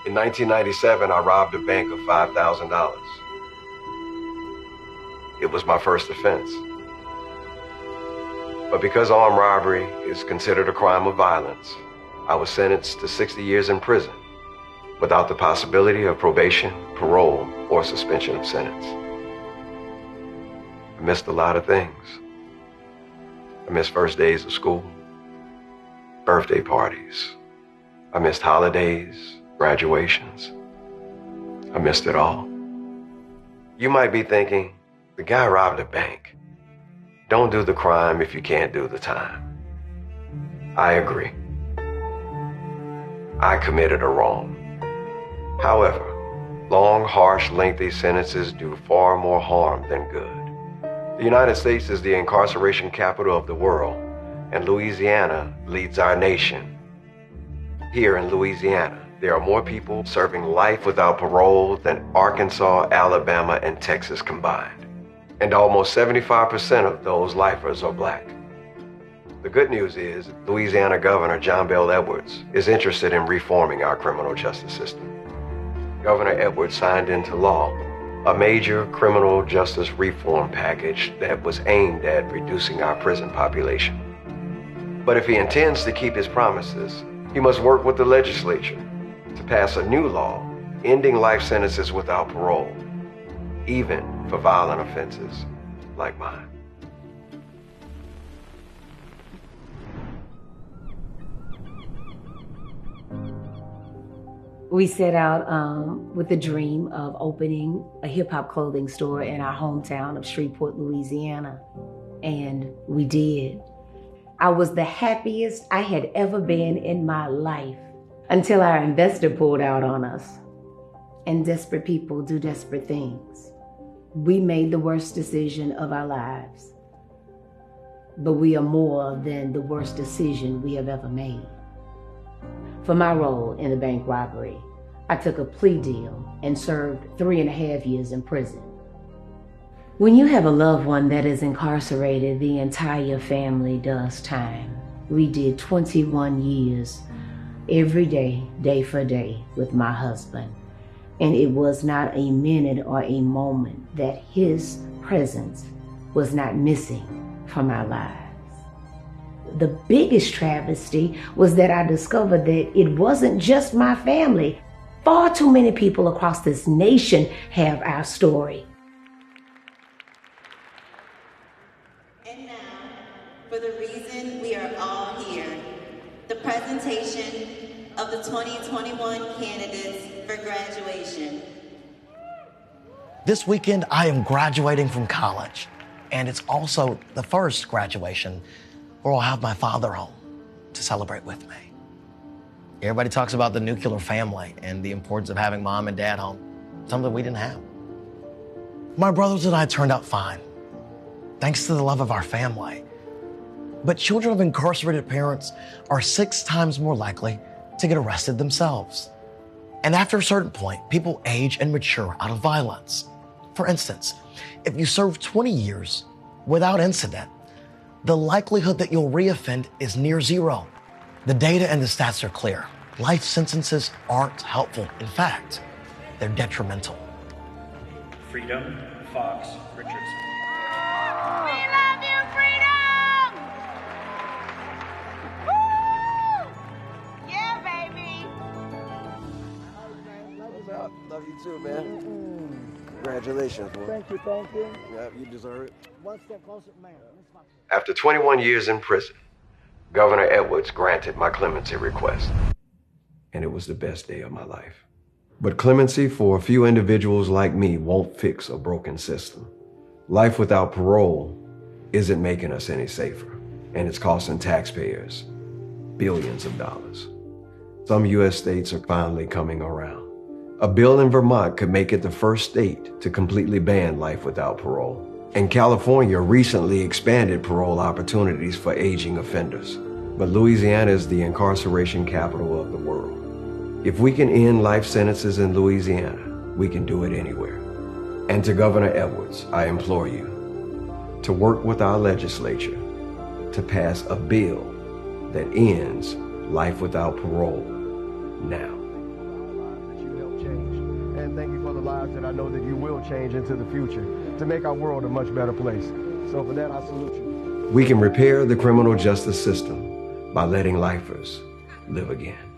In 1997, I robbed a bank of $5,000. It was my first offense. But because armed robbery is considered a crime of violence, I was sentenced to 60 years in prison without the possibility of probation, parole, or suspension of sentence. I missed a lot of things. I missed first days of school, birthday parties. I missed holidays, graduations. I missed it all. You might be thinking, the guy robbed a bank. Don't do the crime if you can't do the time. I agree. I committed a wrong. However, long, harsh, lengthy sentences do far more harm than good. The United States is the incarceration capital of the world, and Louisiana leads our nation. Here in Louisiana, there are more people serving life without parole than Arkansas, Alabama, and Texas combined. And almost 75% of those lifers are black. The good news is Louisiana Governor Bel Edwards is interested in reforming our criminal justice system. Governor Edwards signed into law a major criminal justice reform package that was aimed at reducing our prison population. But if he intends to keep his promises, he must work with the legislature to pass a new law ending life sentences without parole, even for violent offenses like mine. We set out with the dream of opening a hip-hop clothing store in our hometown of Shreveport, Louisiana, and we did. I was the happiest I had ever been in my life until our investor pulled out on us. And desperate people do desperate things. We made the worst decision of our lives, but we are more than the worst decision we have ever made. For my role in the bank robbery, I took a plea deal and served 3.5 years in prison. When you have a loved one that is incarcerated, the entire family does time. We did 21 years every day, day for day, with my husband. And it was not a minute or a moment that his presence was not missing from our lives. The biggest travesty was that I discovered that it wasn't just my family. Far too many people across this nation have our story. And now, for the reason we are all here, the presentation of the 2021 candidates for graduation. This weekend, I am graduating from college, and it's also the first graduation where I'll have my father home to celebrate with me. Everybody talks about the nuclear family and the importance of having mom and dad home, something we didn't have. My brothers and I turned out fine, thanks to the love of our family. But children of incarcerated parents are 6 times more likely to get arrested themselves. And after a certain point, people age and mature out of violence. For instance, if you serve 20 years without incident, the likelihood that you'll reoffend is near zero. The data and the stats are clear. Life sentences aren't helpful. In fact, they're detrimental. Sibil Fox Richardson. We love you, freedom! Woo! Yeah, baby! Love you too, man. Congratulations, boy. Thank you. Yeah, you deserve it. One step closer, man. After 21 years in prison, Governor Edwards granted my clemency request. And it was the best day of my life. But clemency for a few individuals like me won't fix a broken system. Life without parole isn't making us any safer, and it's costing taxpayers billions of dollars. Some U.S. states are finally coming around. A bill in Vermont could make it the first state to completely ban life without parole. And California recently expanded parole opportunities for aging offenders. But Louisiana is the incarceration capital of the world. If we can end life sentences in Louisiana, we can do it anywhere. And to Governor Edwards, I implore you to work with our legislature to pass a bill that ends life without parole now. lives that I know that you will change into the future to make our world a much better place. So for that, I salute you. We can repair the criminal justice system by letting lifers live again.